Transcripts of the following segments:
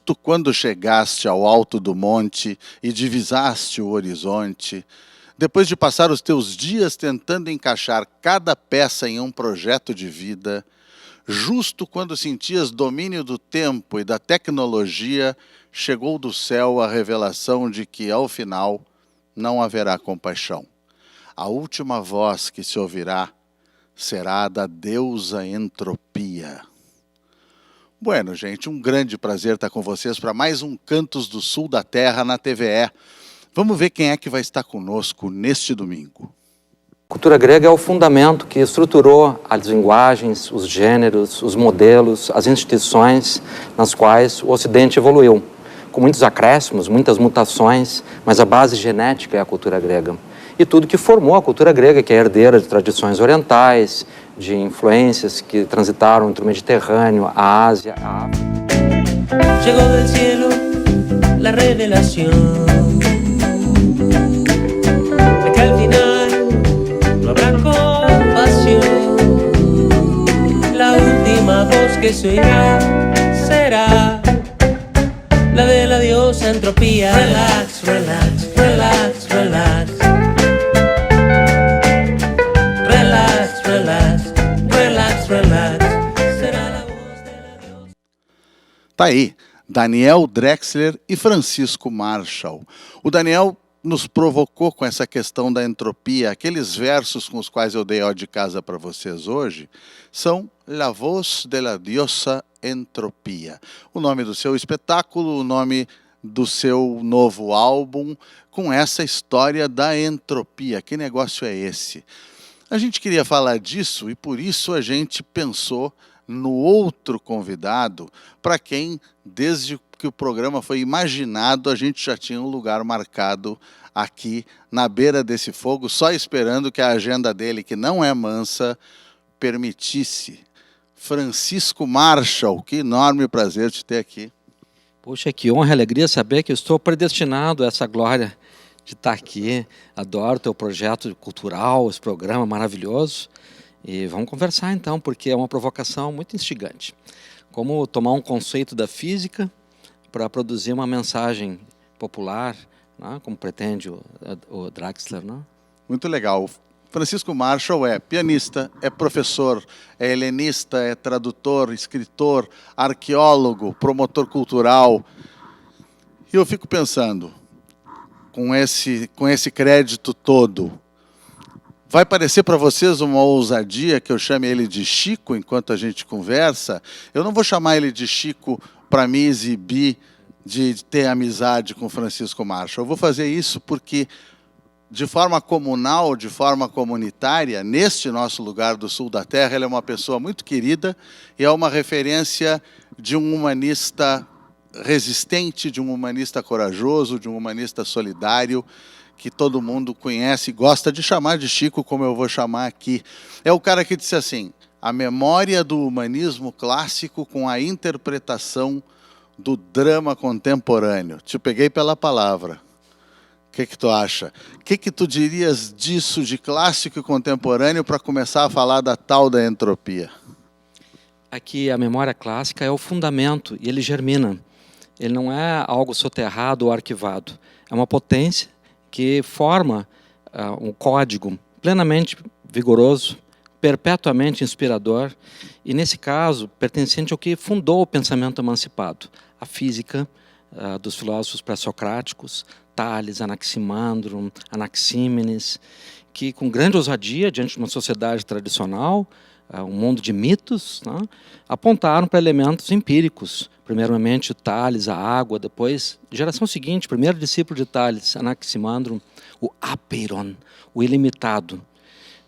justo quando chegaste ao alto do monte e divisaste o horizonte, depois de passar os teus dias tentando encaixar cada peça em um projeto de vida, justo quando sentias domínio do tempo e da tecnologia, chegou do céu a revelação de que, ao final, não haverá compaixão. A última voz que se ouvirá será a da deusa entropia. Bueno, gente, um grande prazer estar com vocês para mais um Cantos do Sul da Terra na TVE. Vamos ver quem é que vai estar conosco neste domingo. A cultura grega é o fundamento que estruturou as linguagens, os gêneros, os modelos, as instituições nas quais o Ocidente evoluiu. Com muitos acréscimos, muitas mutações, mas a base genética é a cultura grega. E tudo que formou a cultura grega, que é herdeira de tradições orientais, de influências que transitaram entre o Mediterrâneo, a Ásia, a África. Chegou do cielo la revelación de que al final no habrá compasión. La última voz que se oirá será la de la diosa entropía. Relax, relax, relax, relax. Relax, relax, relax, relax. Será la voz de la diosa. Tá aí, Daniel Drexler e Francisco Marshall. O Daniel nos provocou com essa questão da entropia. Aqueles versos com os quais eu dei ó de casa para vocês hoje são La Voz de la Diosa Entropia. O nome do seu espetáculo, o nome do seu novo álbum, com essa história da entropia. Que negócio é esse? A gente queria falar disso e por isso a gente pensou no outro convidado, para quem, desde que o programa foi imaginado, a gente já tinha um lugar marcado aqui na beira desse fogo, só esperando que a agenda dele, que não é mansa, permitisse. Francisco Marshall, que enorme prazer te ter aqui. Poxa, que honra e alegria saber que eu estou predestinado a essa glória de estar aqui. Adoro o teu projeto cultural, esse programa maravilhoso. E vamos conversar então, porque é uma provocação muito instigante. Como tomar um conceito da física para produzir uma mensagem popular, né, como pretende o Drexler. Né? Muito legal. Francisco Marshall é pianista, é professor, é helenista, é tradutor, escritor, arqueólogo, promotor cultural. E eu fico pensando, com esse crédito todo, vai parecer para vocês uma ousadia que eu chame ele de Chico enquanto a gente conversa? Eu não vou chamar ele de Chico para me exibir de ter amizade com Francisco Marshall. Eu vou fazer isso porque, de forma comunal, de forma comunitária, neste nosso lugar do sul da Terra, ele é uma pessoa muito querida e é uma referência de um humanista resistente, de um humanista corajoso, de um humanista solidário, que todo mundo conhece e gosta de chamar de Chico, como eu vou chamar aqui. É o cara que disse assim, a memória do humanismo clássico com a interpretação do drama contemporâneo. Te peguei pela palavra. O que tu acha? O que tu dirias disso de clássico e contemporâneo para começar a falar da tal da entropia? Aqui a memória clássica é o fundamento e ele germina. Ele não é algo soterrado ou arquivado. É uma potência que forma um código plenamente vigoroso, perpetuamente inspirador, e, nesse caso, pertencente ao que fundou o pensamento emancipado, a física dos filósofos pré-socráticos, Tales, Anaximandro, Anaxímenes, que, com grande ousadia, diante de uma sociedade tradicional, um mundo de mitos, né, apontaram para elementos empíricos. Primeiramente Tales, a água, depois, geração seguinte, primeiro discípulo de Tales, Anaximandro, o apeiron, o ilimitado.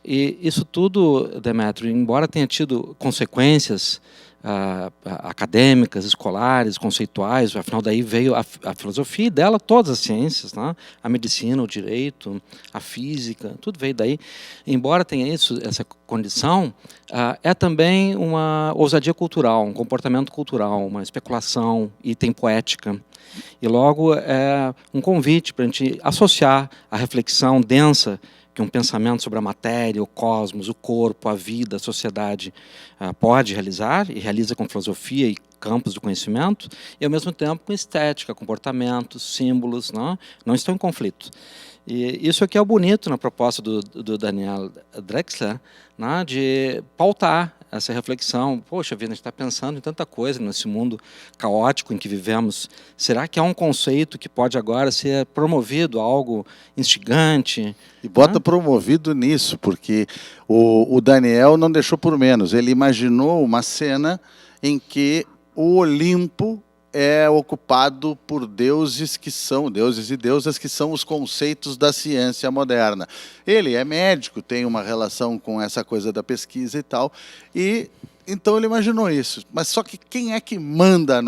E isso tudo, Demétrio, embora tenha tido consequências acadêmicas, escolares, conceituais, afinal daí veio a filosofia e dela todas as ciências, né? A medicina, o direito, a física, tudo veio daí. Embora tenha essa condição, é também uma ousadia cultural, um comportamento cultural, uma especulação e tem poética. E logo é um convite para a gente associar a reflexão densa que um pensamento sobre a matéria, o cosmos, o corpo, a vida, a sociedade pode realizar, e realiza com filosofia e campos do conhecimento, e ao mesmo tempo com estética, comportamentos, símbolos, não estão em conflito. E isso aqui é o bonito na proposta do Daniel Drexler, de pautar essa reflexão. Poxa vida, a gente está pensando em tanta coisa nesse mundo caótico em que vivemos. Será que há um conceito que pode agora ser promovido, algo instigante? E bota promovido nisso, porque o Daniel não deixou por menos. Ele imaginou uma cena em que o Olimpo é ocupado por deuses e deusas que são os conceitos da ciência moderna. Ele é médico, tem uma relação com essa coisa da pesquisa e tal, e então ele imaginou isso. Mas só que quem é que manda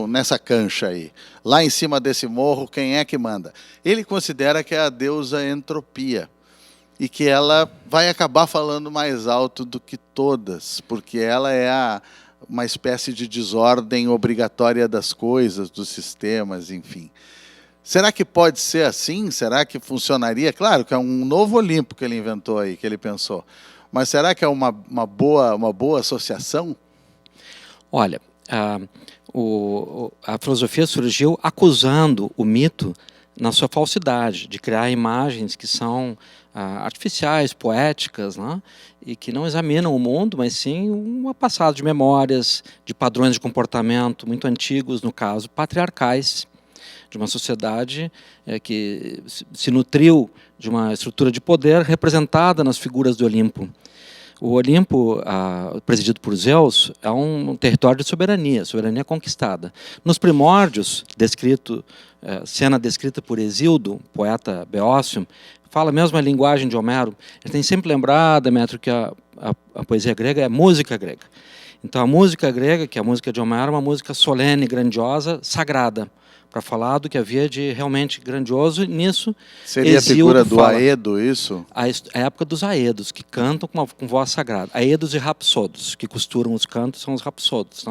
nessa cancha aí? Lá em cima desse morro, quem é que manda? Ele considera que é a deusa Entropia, e que ela vai acabar falando mais alto do que todas, porque ela é uma espécie de desordem obrigatória das coisas, dos sistemas, enfim. Será que pode ser assim? Será que funcionaria? Claro que é um novo Olimpo que ele inventou aí, que ele pensou. Mas será que é uma boa associação? Olha, a filosofia surgiu acusando o mito na sua falsidade, de criar imagens que são artificiais, poéticas, e que não examinam o mundo, mas sim um passado de memórias, de padrões de comportamento muito antigos, no caso, patriarcais, de uma sociedade que se nutriu de uma estrutura de poder representada nas figuras do Olimpo. O Olimpo, presidido por Zeus, é um território de soberania conquistada. Nos primórdios, cena descrita por Hesíodo, poeta beócio, fala a mesma linguagem de Homero. Ele tem sempre lembrado, Demétrio, que a poesia grega é música grega. Então, a música grega, que é a música de Homero, é uma música solene, grandiosa, sagrada, para falar do que havia de realmente grandioso. Nisso, seria a figura do Aedo, isso? A época dos Aedos, que cantam com voz sagrada. Aedos e rapsodos, que costuram os cantos, são os rapsodos.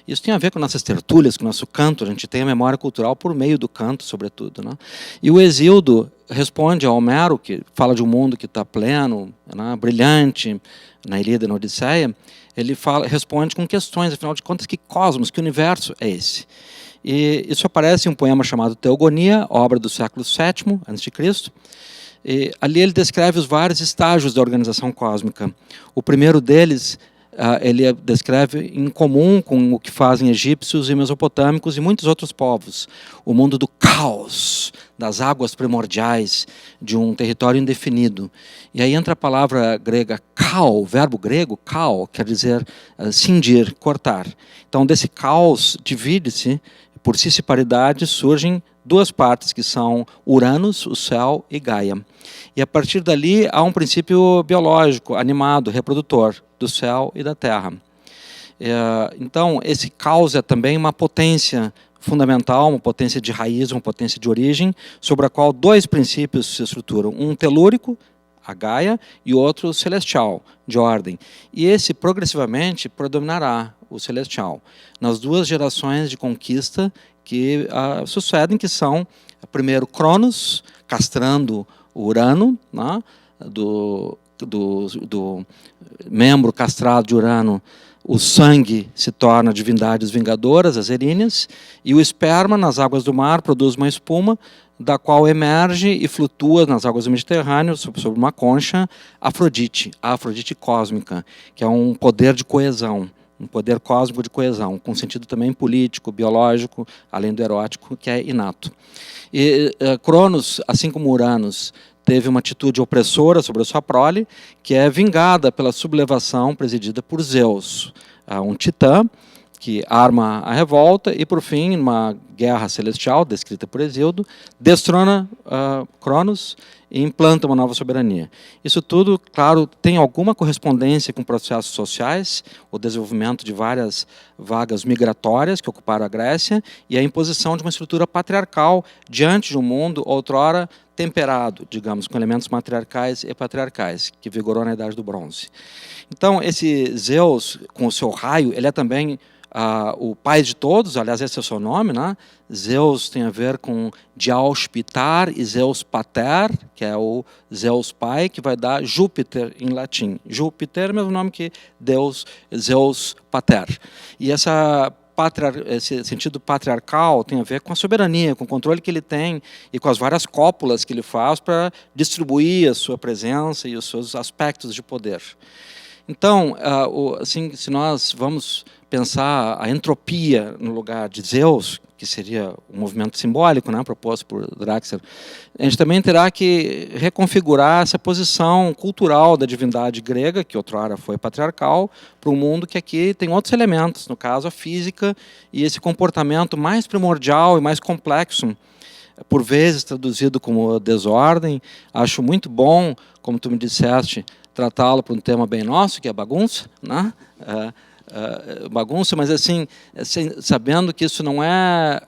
Isso tem a ver com nossas tertúlias, com o nosso canto. A gente tem a memória cultural por meio do canto, sobretudo. E o Hesíodo responde a Homero, que fala de um mundo que está pleno, brilhante, na Ilíada e na Odisseia. Ele responde com questões, afinal de contas, que cosmos, que universo é esse? E isso aparece em um poema chamado Teogonia, obra do século VII a.C. E ali ele descreve os vários estágios da organização cósmica. O primeiro deles, ele descreve em comum com o que fazem egípcios e mesopotâmicos e muitos outros povos. O mundo do caos, das águas primordiais, de um território indefinido. E aí entra a palavra grega kau, o verbo grego kau, quer dizer cindir, cortar. Então, desse caos divide-se, por cisparidade, surgem duas partes, que são Uranus, o céu, e Gaia. E a partir dali há um princípio biológico, animado, reprodutor, do céu e da terra. Então, esse caos é também uma potência fundamental, uma potência de raiz, uma potência de origem, sobre a qual dois princípios se estruturam. Um telúrico, a Gaia, e outro celestial, de ordem. E esse, progressivamente, predominará, o celestial, nas duas gerações de conquista que sucedem, que são, primeiro, Cronos, castrando o Urano, do membro castrado de Urano, o sangue se torna divindades vingadoras, as eríneas, e o esperma, nas águas do mar, produz uma espuma, da qual emerge e flutua nas águas do Mediterrâneo, sobre uma concha, Afrodite, a Afrodite cósmica, que é um poder de coesão, um poder cósmico de coesão, com sentido também político, biológico, além do erótico, que é inato. E Cronos, assim como Uranus, teve uma atitude opressora sobre a sua prole, que é vingada pela sublevação presidida por Zeus, um titã, que arma a revolta e, por fim, numa guerra celestial, descrita por Hesíodo, destrona Cronos e implanta uma nova soberania. Isso tudo, claro, tem alguma correspondência com processos sociais, o desenvolvimento de várias vagas migratórias que ocuparam a Grécia e a imposição de uma estrutura patriarcal diante de um mundo outrora temperado, digamos, com elementos matriarcais e patriarcais, que vigorou na Idade do Bronze. Então, esse Zeus, com o seu raio, ele é também o pai de todos, aliás, esse é o seu nome, Zeus tem a ver com Deus Pitar e Zeus Pater, que é o Zeus pai, que vai dar Júpiter em latim. Júpiter é o mesmo nome que Deus, Zeus Pater. E essa esse sentido patriarcal tem a ver com a soberania, com o controle que ele tem e com as várias cópulas que ele faz para distribuir a sua presença e os seus aspectos de poder. Então, assim, se nós vamos pensar a entropia no lugar de Zeus, que seria um movimento simbólico, né, proposto por Draxler, a gente também terá que reconfigurar essa posição cultural da divindade grega, que outrora foi patriarcal, para um mundo que aqui tem outros elementos, no caso a física e esse comportamento mais primordial e mais complexo, por vezes traduzido como desordem. Acho muito bom, como tu me disseste, tratá-lo por um tema bem nosso, que é bagunça, né? Bagunça, mas assim, sabendo que isso não é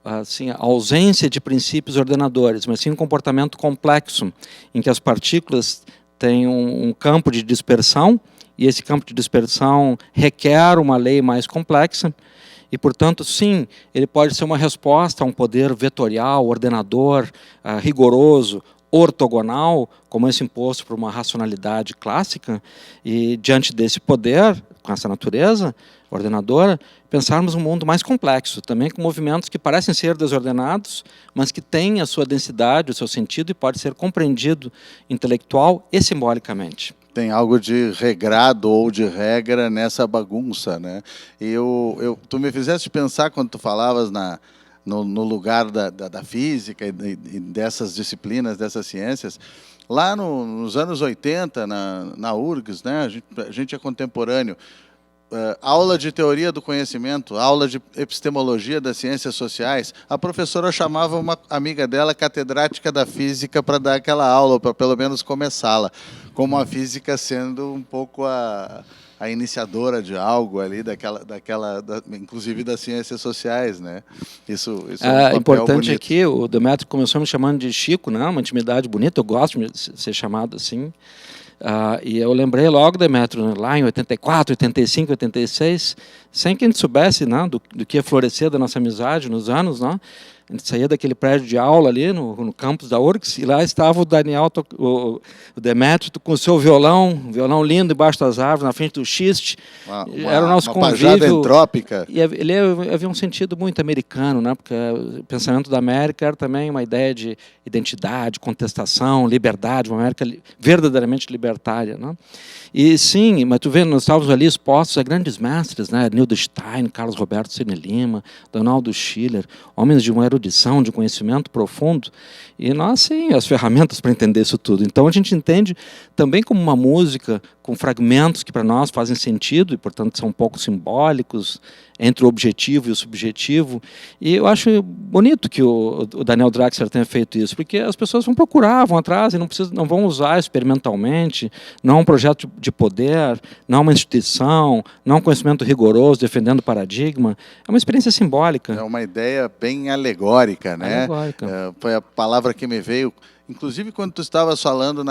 assim, a ausência de princípios ordenadores, mas sim um comportamento complexo, em que as partículas têm um campo de dispersão, e esse campo de dispersão requer uma lei mais complexa, e, portanto, sim, ele pode ser uma resposta a um poder vetorial, ordenador, rigoroso, ortogonal, como esse imposto por uma racionalidade clássica, e diante desse poder, com essa natureza ordenadora, pensarmos um mundo mais complexo, também com movimentos que parecem ser desordenados, mas que têm a sua densidade, o seu sentido, e pode ser compreendido intelectual e simbolicamente. Tem algo de regrado ou de regra nessa bagunça, né? E tu me fizeste pensar, quando tu falavas no lugar da física e dessas disciplinas, dessas ciências, lá nos anos 80, na URGS, né, a gente é contemporâneo, aula de teoria do conhecimento, aula de epistemologia das ciências sociais, a professora chamava uma amiga dela, catedrática da física, para dar aquela aula, para pelo menos começá-la, como a física sendo um pouco a iniciadora de algo ali, inclusive das ciências sociais, né? Isso é um papel importante bonito. aqui, o Demétrio começou me chamando de Chico, né? Uma intimidade bonita, eu gosto de ser chamado assim. E eu lembrei logo, Demétrio, né, lá em 84, 85, 86, sem que a gente soubesse, né, do que ia florescer da nossa amizade nos anos, né? A gente saía daquele prédio de aula ali no campus da URGS, e lá estava o Daniel, o Demétrio, com o seu violão lindo embaixo das árvores, na frente do xiste. Era o nosso convívio entrópica. E ele havia um sentido muito americano, né? Porque o pensamento da América era também uma ideia de identidade, contestação, liberdade, uma América verdadeiramente libertária, né? E sim, mas tu vê, nós estávamos ali expostos a grandes mestres, né? Nildo Stein, Carlos Roberto Cine Lima, Donaldo Schiller, homens de uma erudição, de conhecimento profundo, e nós, sim, as ferramentas para entender isso tudo. Então a gente entende também como uma música com fragmentos que para nós fazem sentido e, portanto, são um pouco simbólicos entre o objetivo e o subjetivo. E eu acho bonito que o Daniel Draxler tenha feito isso, porque as pessoas vão procurar, vão atrás e não vão usar experimentalmente, não é um projeto de poder, não é uma instituição, não é um conhecimento rigoroso defendendo paradigma, é uma experiência simbólica. É uma ideia bem alegórica, né? Alegórica. Foi a palavra que me veio. Inclusive, quando tu estavas falando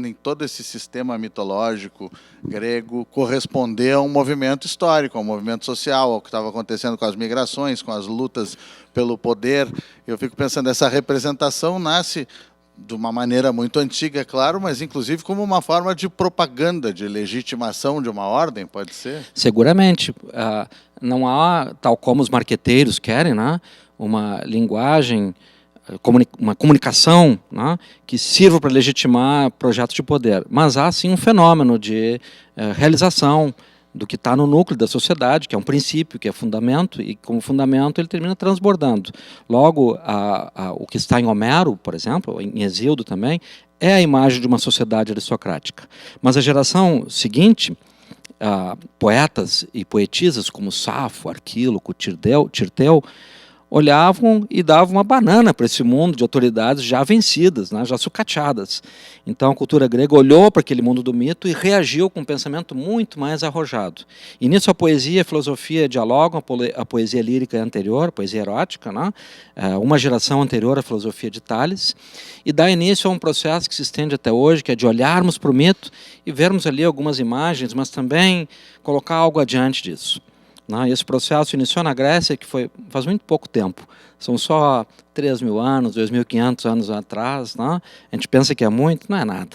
em todo esse sistema mitológico grego, corresponder a um movimento histórico, a um movimento social, ao que estava acontecendo com as migrações, com as lutas pelo poder. Eu fico pensando, essa representação nasce de uma maneira muito antiga, claro, mas inclusive como uma forma de propaganda, de legitimação de uma ordem, pode ser? Seguramente. Não há, tal como os marqueteiros querem, né, uma linguagem, uma comunicação, né, que sirva para legitimar projetos de poder. Mas há, sim, um fenômeno de realização do que está no núcleo da sociedade, que é um princípio, que é fundamento, e como fundamento ele termina transbordando. Logo, o que está em Homero, por exemplo, em Hesíodo também, é a imagem de uma sociedade aristocrática. Mas a geração seguinte, poetas e poetisas como Safo, Arquíloco, Tirteu, olhavam e davam uma banana para esse mundo de autoridades já vencidas, né, já sucateadas. Então a cultura grega olhou para aquele mundo do mito e reagiu com um pensamento muito mais arrojado. E nisso a poesia e a filosofia dialogam, a poesia lírica é anterior, a poesia erótica, né, uma geração anterior à filosofia de Tales, e dá início a um processo que se estende até hoje, que é de olharmos para o mito e vermos ali algumas imagens, mas também colocar algo adiante disso. Esse processo iniciou na Grécia, que foi faz muito pouco tempo. São só 3.000 anos, 2.500 anos atrás. Né? A gente pensa que é muito, não é nada.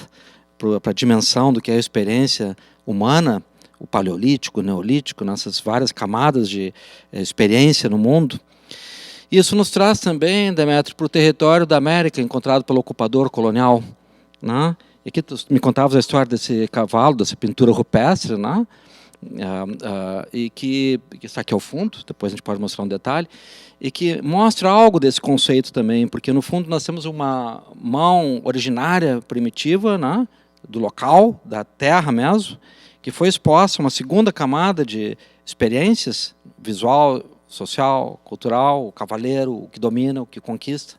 Para a dimensão do que é a experiência humana, o Paleolítico, o Neolítico, nessas várias camadas de experiência no mundo. Isso nos traz também, Demétrio, para o território da América, encontrado pelo ocupador colonial, né? E aqui tu me contavas a história desse cavalo, dessa pintura rupestre, né? E que está aqui ao fundo, depois a gente pode mostrar um detalhe, e que mostra algo desse conceito também, porque no fundo nós temos uma mão originária, primitiva, né? Do local, da terra mesmo, que foi exposta a uma segunda camada de experiências, visual, social, cultural, o cavaleiro, o que domina, o que conquista,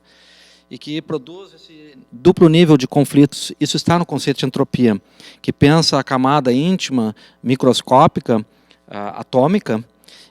e que produz esse duplo nível de conflitos. Isso está no conceito de entropia, que pensa a camada íntima, microscópica, atômica,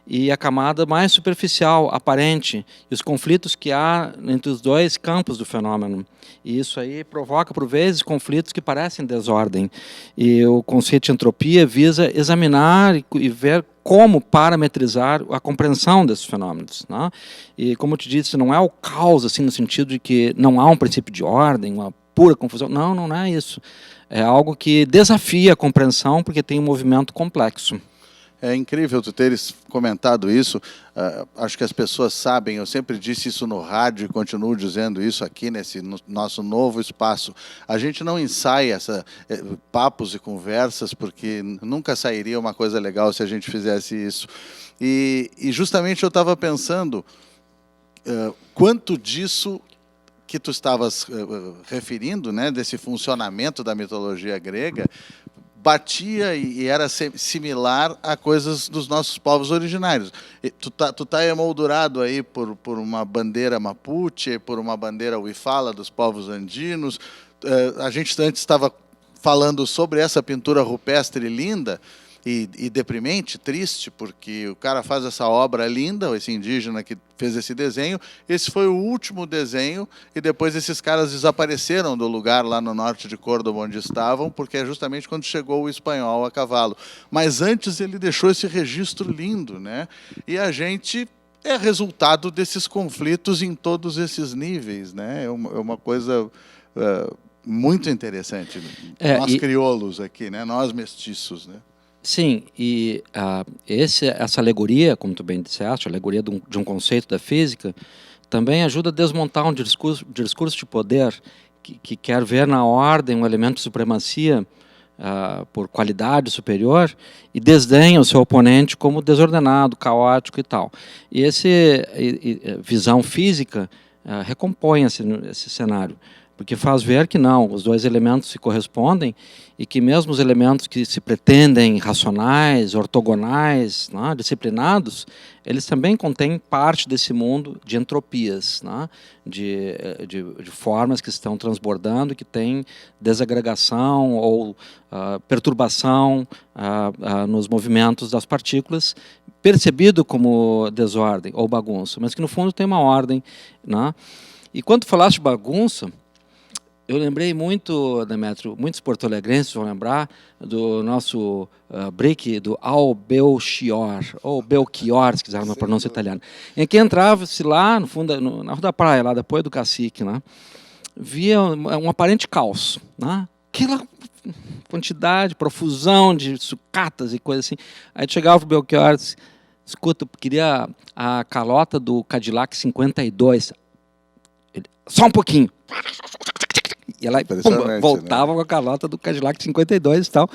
e a camada mais superficial, aparente, e os conflitos que há entre os dois campos do fenômeno. E isso aí provoca, por vezes, conflitos que parecem desordem. E o conceito de entropia visa examinar e ver como parametrizar a compreensão desses fenômenos, né? E, como eu te disse, não é o caos, assim, no sentido de que não há um princípio de ordem, uma pura confusão. Não, não é isso. É algo que desafia a compreensão, porque tem um movimento complexo. É incrível tu teres comentado isso. Acho que as pessoas sabem, eu sempre disse isso no rádio e continuo dizendo isso aqui nesse nosso novo espaço. A gente não ensaia papos e conversas, porque nunca sairia uma coisa legal se a gente fizesse isso. E justamente eu estava pensando quanto disso que tu estavas referindo, né, desse funcionamento da mitologia grega, batia e era similar a coisas dos nossos povos originários. Tu tá emoldurado aí por uma bandeira mapuche, por uma bandeira huifala dos povos andinos. A gente antes estava falando sobre essa pintura rupestre linda e deprimente, triste, porque o cara faz essa obra linda, esse indígena que fez esse desenho, esse foi o último desenho, e depois esses caras desapareceram do lugar lá no norte de Córdoba onde estavam, porque é justamente quando chegou o espanhol a cavalo. Mas antes ele deixou esse registro lindo, né? E a gente é resultado desses conflitos em todos esses níveis, né? É uma coisa muito interessante. Nós crioulos aqui, né? Nós mestiços, né? Sim, e essa alegoria, como tu bem disseste, a alegoria de um conceito da física, também ajuda a desmontar um discurso de poder que quer ver na ordem um elemento de supremacia por qualidade superior e desdenha o seu oponente como desordenado, caótico e tal. E essa visão física recompõe esse cenário, porque faz ver que não, os dois elementos se correspondem e que mesmo os elementos que se pretendem racionais, ortogonais, né, disciplinados, eles também contêm parte desse mundo de entropias, né, de formas que estão transbordando, que têm desagregação ou perturbação nos movimentos das partículas, percebido como desordem ou bagunça, mas que no fundo tem uma ordem, né? E quando falaste de bagunça, eu lembrei muito, Demétrio, muitos porto-alegrenses vão lembrar do nosso brick do Belchior, ou Belchior, se quiser uma pronúncia italiana, em que entrava-se lá, no fundo, na Rua da Praia, lá depois do Cacique, né, via um aparente caos, né, aquela quantidade, profusão de sucatas e coisas assim. Aí chegava o Belchior e disse, escuta, eu queria a calota do Cadillac 52. Ele, só um pouquinho. E ela voltava, né, com a calota do Cadillac 52 e tal,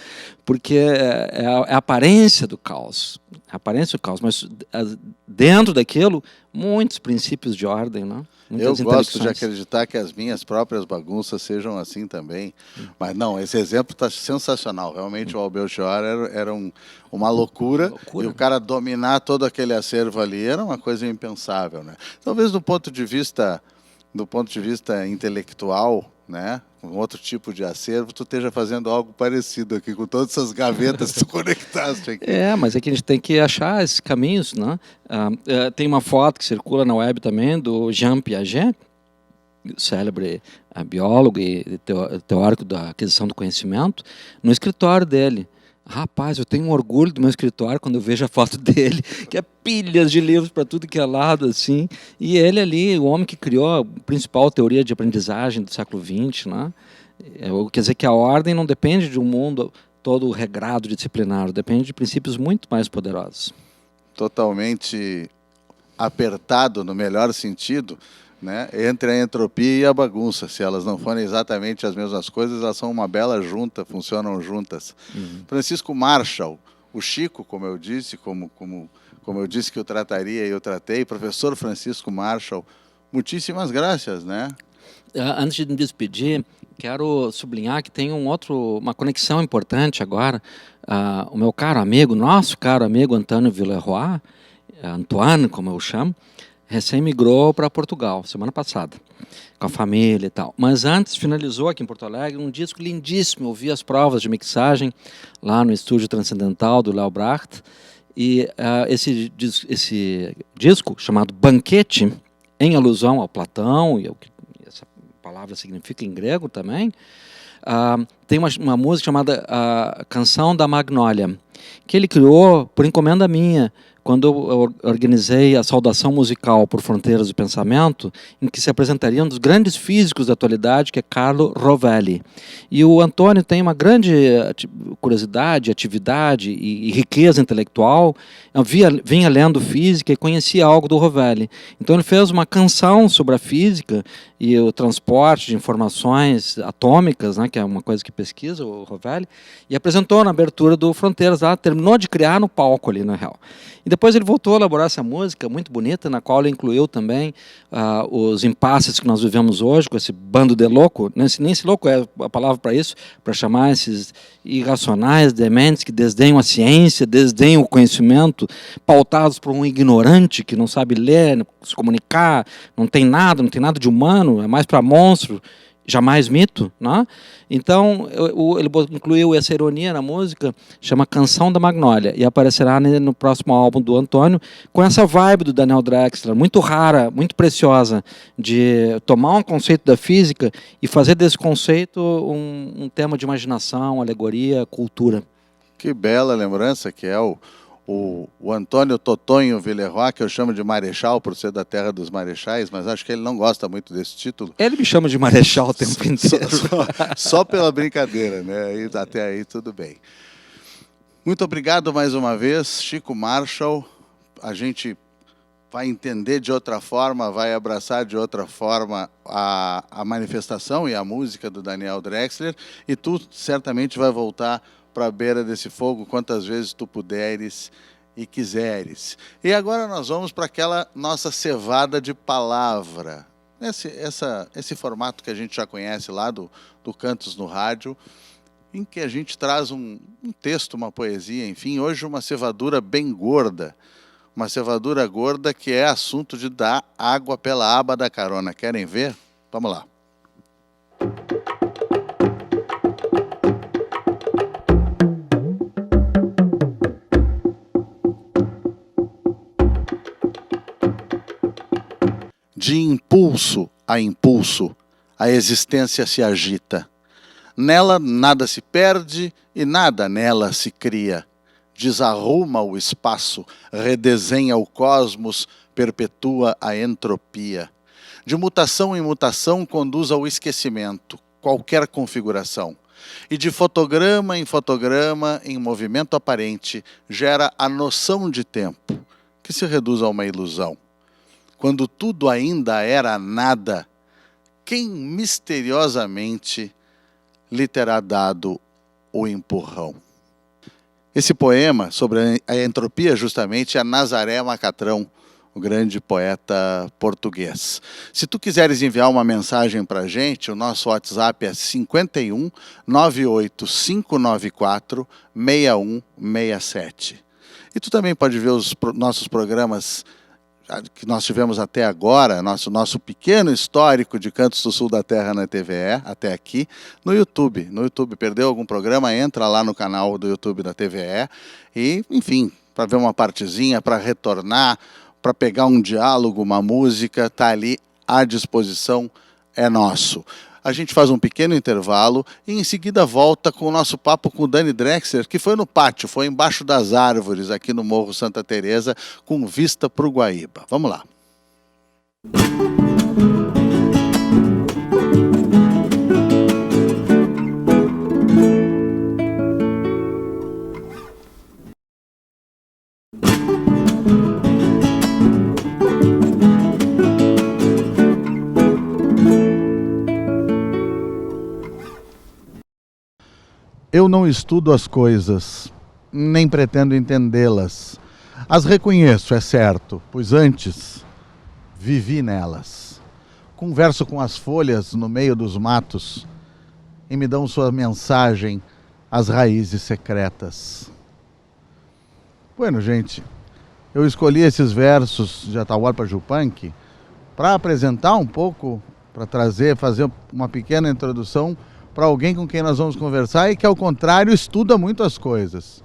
porque é a aparência do caos. A aparência do caos, mas dentro daquilo, muitos princípios de ordem, né? Eu gosto de acreditar que as minhas próprias bagunças sejam assim também. Mas não, esse exemplo está sensacional. Realmente o Belchior era uma loucura, e o cara dominar todo aquele acervo ali era uma coisa impensável, né? Talvez do ponto de vista intelectual, né, um outro tipo de acervo, tu esteja fazendo algo parecido aqui, com todas essas gavetas que tu conectaste aqui. Mas é que a gente tem que achar esses caminhos, né? Tem uma foto que circula na web também, do Jean Piaget, célebre biólogo e teórico da aquisição do conhecimento, no escritório dele. Rapaz, eu tenho um orgulho do meu escritório quando eu vejo a foto dele, que é pilhas de livros para tudo que é lado, assim. E ele ali, o homem que criou a principal teoria de aprendizagem do século XX, né? Quer dizer que a ordem não depende de um mundo todo o regrado disciplinar, depende de princípios muito mais poderosos. Totalmente apertado, no melhor sentido, né, entre a entropia e a bagunça. Se elas não forem exatamente as mesmas coisas, elas são uma bela junta, funcionam juntas. Francisco Marshall, o Chico, como eu disse, como eu disse que eu trataria e eu tratei, professor Francisco Marshall, muitíssimas graças, né? Antes de me despedir, quero sublinhar que tem uma conexão importante agora. O meu caro amigo, nosso caro amigo Antônio Villeroy, Antoine, como eu chamo, recém-migrou para Portugal, semana passada, com a família e tal. Mas antes finalizou aqui em Porto Alegre um disco lindíssimo. Eu vi as provas de mixagem lá no estúdio Transcendental do Léo Bracht. E esse disco, chamado Banquete, em alusão ao Platão, e o que essa palavra significa em grego também, tem uma música chamada Canção da Magnólia, que ele criou por encomenda minha, quando eu organizei a saudação musical por Fronteiras do Pensamento, em que se apresentaria um dos grandes físicos da atualidade, que é Carlo Rovelli. E o Antônio tem uma grande curiosidade, atividade e riqueza intelectual. Eu vinha lendo física e conhecia algo do Rovelli. Então ele fez uma canção sobre a física e o transporte de informações atômicas, né, que é uma coisa que pesquisa o Rovelli, e apresentou na abertura do Fronteiras, lá, terminou de criar no palco ali, na real. E depois ele voltou a elaborar essa música muito bonita, na qual ele incluiu também os impasses que nós vivemos hoje, com esse bando de louco, nem esse louco é a palavra para isso, para chamar esses irracionais, dementes, que desdenham a ciência, desdenham o conhecimento, pautados por um ignorante que não sabe ler, se comunicar, não tem nada de humano, é mais para monstro, jamais mito, né? Então ele incluiu essa ironia na música, chama Canção da Magnólia, e aparecerá no próximo álbum do Antônio, com essa vibe do Daniel Drexler, muito rara, muito preciosa, de tomar um conceito da física e fazer desse conceito um tema de imaginação, alegoria, cultura. Que bela lembrança que é o Antônio Totonho Villeroy, que eu chamo de Marechal por ser da terra dos marechais, mas acho que ele não gosta muito desse título. Ele me chama de Marechal o tempo inteiro. Só pela brincadeira, né? E até aí tudo bem. Muito obrigado mais uma vez, Chico Marshall. A gente vai entender de outra forma, vai abraçar de outra forma a manifestação e a música do Daniel Drexler, e tu certamente vai voltar para a beira desse fogo quantas vezes tu puderes e quiseres. E agora nós vamos para aquela nossa cevada de palavra. Esse formato que a gente já conhece lá do Cantos no Rádio, em que a gente traz um texto, uma poesia, enfim, hoje uma cevadura bem gorda. Uma cevadura gorda que é assunto de dar água pela aba da carona. Querem ver? Vamos lá. De impulso, a existência se agita. Nela nada se perde e nada nela se cria. Desarruma o espaço, redesenha o cosmos, perpetua a entropia. De mutação em mutação conduz ao esquecimento, qualquer configuração. E de fotograma, em movimento aparente, gera a noção de tempo, que se reduz a uma ilusão. Quando tudo ainda era nada, quem misteriosamente lhe terá dado o empurrão? Esse poema sobre a entropia justamente é Nazaré Macatrão, o grande poeta português. Se tu quiseres enviar uma mensagem para a gente, o nosso WhatsApp é 51 98 594 6167. E tu também pode ver os nossos programas que nós tivemos até agora, nosso pequeno histórico de Cantos do Sul da Terra na TVE, até aqui, no YouTube. No YouTube, perdeu algum programa, entra lá no canal do YouTube da TVE e, enfim, para ver uma partezinha, para retornar, para pegar um diálogo, uma música, está ali à disposição, é nosso. A gente faz um pequeno intervalo e em seguida volta com o nosso papo com o Dani Drexler, que foi no pátio, foi embaixo das árvores, aqui no Morro Santa Teresa, com vista para o Guaíba. Vamos lá. Eu não estudo as coisas, nem pretendo entendê-las. As reconheço, é certo, pois antes vivi nelas. Converso com as folhas no meio dos matos e me dão sua mensagem às raízes secretas. Bueno, gente, eu escolhi esses versos de Atahualpa Yupanqui para apresentar um pouco, para fazer uma pequena introdução para alguém com quem nós vamos conversar e que, ao contrário, estuda muito as coisas.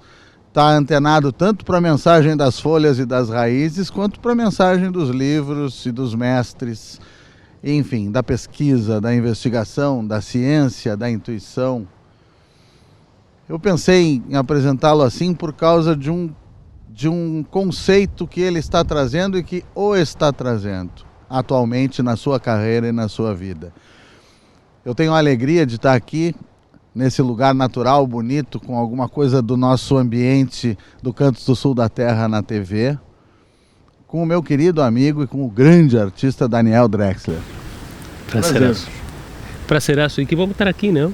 Está antenado tanto para a mensagem das folhas e das raízes, quanto para a mensagem dos livros e dos mestres, enfim, da pesquisa, da investigação, da ciência, da intuição. Eu pensei em apresentá-lo assim por causa de um conceito que ele está trazendo e que o está trazendo atualmente na sua carreira e na sua vida. Eu tenho a alegria de estar aqui nesse lugar natural, bonito, com alguma coisa do nosso ambiente do Cantos do Sul da Terra na TV, com o meu querido amigo e com o grande artista Daniel Drexler. Prazeraço. Prazeraço. E que bom estar aqui, não?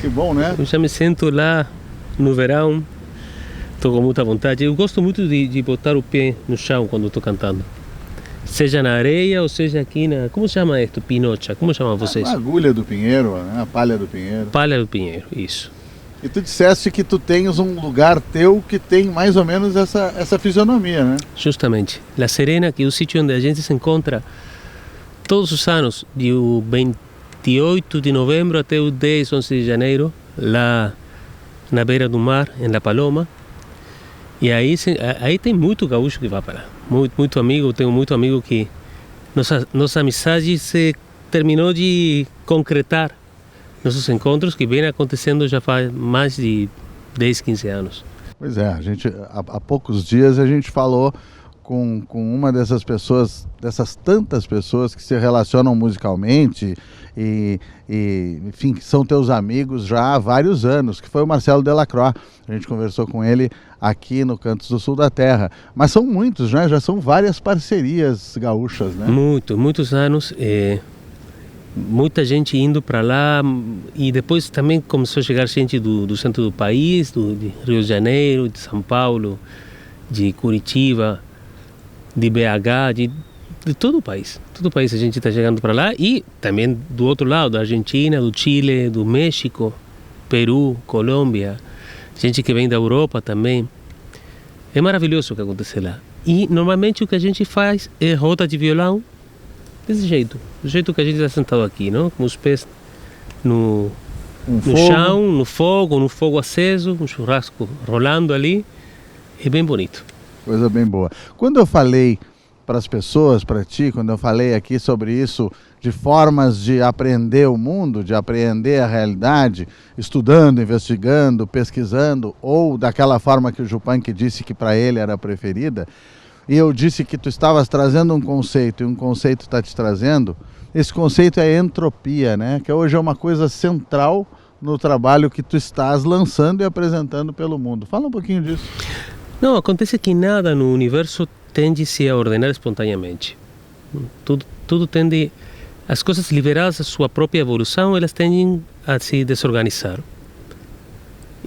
Que bom, né? Eu já me sento lá no verão, estou com muita vontade. Eu gosto muito de botar o pé no chão quando estou cantando. Seja na areia ou seja aqui na... Como chama isto? Pinocha? Como chamam vocês? A agulha do pinheiro, né? A palha do pinheiro. Palha do pinheiro, isso. E tu disseste que tu tens um lugar teu que tem mais ou menos essa fisionomia, né? Justamente. La Serena, que é o sítio onde a gente se encontra todos os anos, do 28 de novembro até o 10, 11 de janeiro, lá na beira do mar, em La Paloma. E aí tem muito gaúcho que vai para lá. Muito amigo, tenho muito amigo que nossa amizade se terminou de concretar. Nossos encontros que vêm acontecendo já faz mais de 10, 15 anos. Pois é, há poucos dias a gente falou com uma dessas pessoas, dessas tantas pessoas que se relacionam musicalmente e enfim, que são teus amigos já há vários anos, que foi o Marcelo Delacroix. A gente conversou com ele aqui no Cantos do Sul da Terra. Mas são muitos, né? Já são várias parcerias gaúchas, né? Muitos anos. Muita gente indo para lá e depois também começou a chegar gente do centro do país, de Rio de Janeiro, de São Paulo, de Curitiba, de BH, de todo o país. Todo o país a gente está chegando para lá e também do outro lado, da Argentina, do Chile, do México, Peru, Colômbia, gente que vem da Europa também. É maravilhoso o que acontece lá. E normalmente o que a gente faz é roda de violão desse jeito, do jeito que a gente está sentado aqui, não? Com os pés no chão, no fogo aceso, um churrasco rolando ali. É bem bonito. Coisa bem boa. Quando eu falei para as pessoas, para ti, quando eu falei aqui sobre isso, de formas de aprender o mundo, de aprender a realidade, estudando, investigando, pesquisando, ou daquela forma que o Yupanqui disse que para ele era a preferida, e eu disse que tu estavas trazendo um conceito, e um conceito está te trazendo, esse conceito é entropia, né? Que hoje é uma coisa central no trabalho que tu estás lançando e apresentando pelo mundo. Fala um pouquinho disso. Não, acontece que nada no universo tende-se a ordenar espontaneamente. Tudo tende... As coisas liberadas à sua própria evolução, elas tendem a se desorganizar.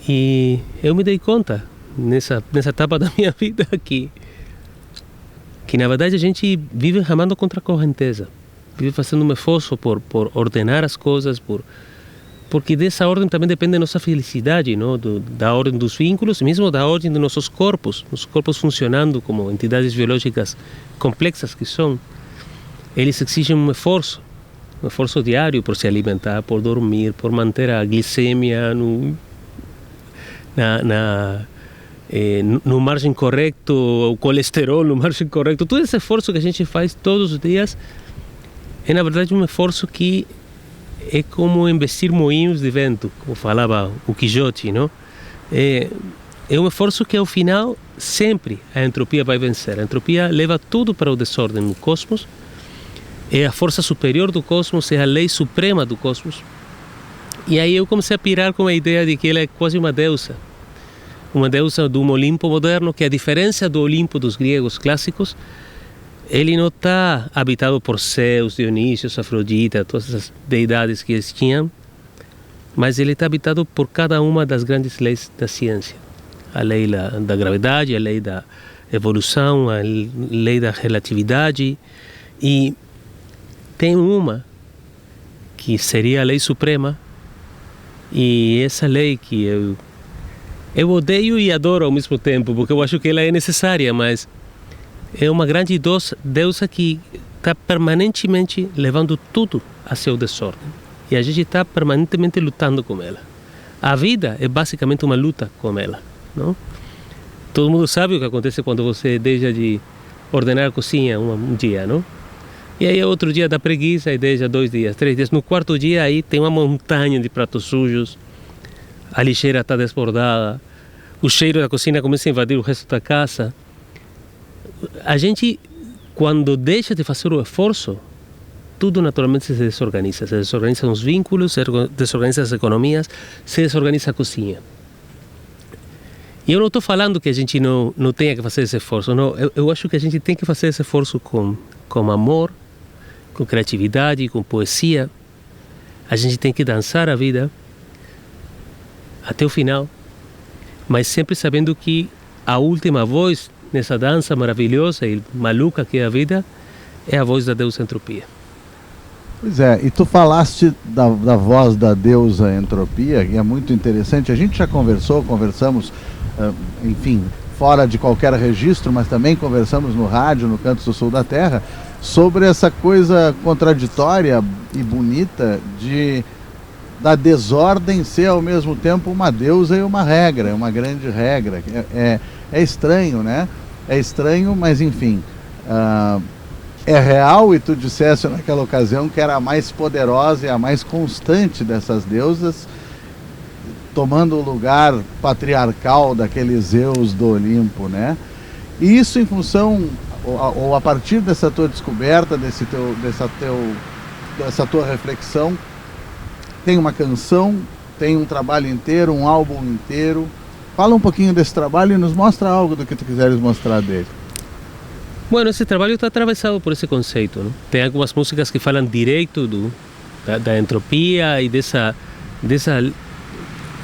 E eu me dei conta, nessa etapa da minha vida, que na verdade a gente vive remando contra a correnteza. Vive fazendo um esforço por ordenar as coisas, porque dessa ordem também depende a nossa felicidade, não? Da ordem dos vínculos, mesmo da ordem de nossos corpos funcionando como entidades biológicas complexas que são. Eles exigem um esforço diário por se alimentar, por dormir, por manter a glicemia no margem correto, o colesterol no margem correto. Todo esse esforço que a gente faz todos os dias é, na verdade, um esforço que é como investir moinhos de vento, como falava o Quixote, não? É um esforço que, ao final, sempre a entropia vai vencer. A entropia leva tudo para o desordem no cosmos, é a força superior do cosmos, é a lei suprema do cosmos. E aí eu comecei a pirar com a ideia de que ela é quase uma deusa do Olimpo moderno, que a diferença do Olimpo dos gregos clássicos, ele não está habitado por Zeus, Dionísio, Afrodita, todas essas deidades que eles tinham, mas ele está habitado por cada uma das grandes leis da ciência. A lei da gravidade, a lei da evolução, a lei da relatividade. E tem uma que seria a lei suprema, e essa lei que eu odeio e adoro ao mesmo tempo, porque eu acho que ela é necessária, mas é uma grande deusa que está permanentemente levando tudo a seu desordem. E a gente está permanentemente lutando com ela. A vida é basicamente uma luta com ela, não? Todo mundo sabe o que acontece quando você deixa de ordenar a cozinha um dia, não? E aí outro dia dá preguiça e deixa 2 dias, 3 dias. No quarto dia aí tem uma montanha de pratos sujos, a lixeira está desbordada, o cheiro da cozinha começa a invadir o resto da casa. A gente, quando deixa de fazer o esforço, tudo naturalmente se desorganiza. Se desorganizam os vínculos, se desorganizam as economias, se desorganiza a cozinha. E eu não estou falando que a gente não tenha que fazer esse esforço. Não, eu acho que a gente tem que fazer esse esforço com amor, com criatividade, com poesia. A gente tem que dançar a vida até o final, mas sempre sabendo que a última voz nessa dança maravilhosa e maluca que é a vida é a voz da deusa entropia. Pois é, e tu falaste da voz da deusa entropia, que é muito interessante. A gente já conversamos, enfim, fora de qualquer registro, mas também conversamos no rádio, no Cantos do Sul da Terra, sobre essa coisa contraditória e bonita da desordem ser ao mesmo tempo uma deusa e uma regra, uma grande regra. É estranho, né? É estranho, mas enfim, é real, e tu disseste naquela ocasião que era a mais poderosa e a mais constante dessas deusas, tomando o lugar patriarcal daqueles Zeus do Olimpo, né? E isso em função, ou a partir dessa tua descoberta, dessa tua reflexão, tem uma canção, tem um trabalho inteiro, um álbum inteiro. Fala um pouquinho desse trabalho e nos mostra algo do que tu quiseres mostrar dele. Bueno, esse trabalho está atravessado por esse conceito, não? Tem algumas músicas que falam direito da entropia e dessa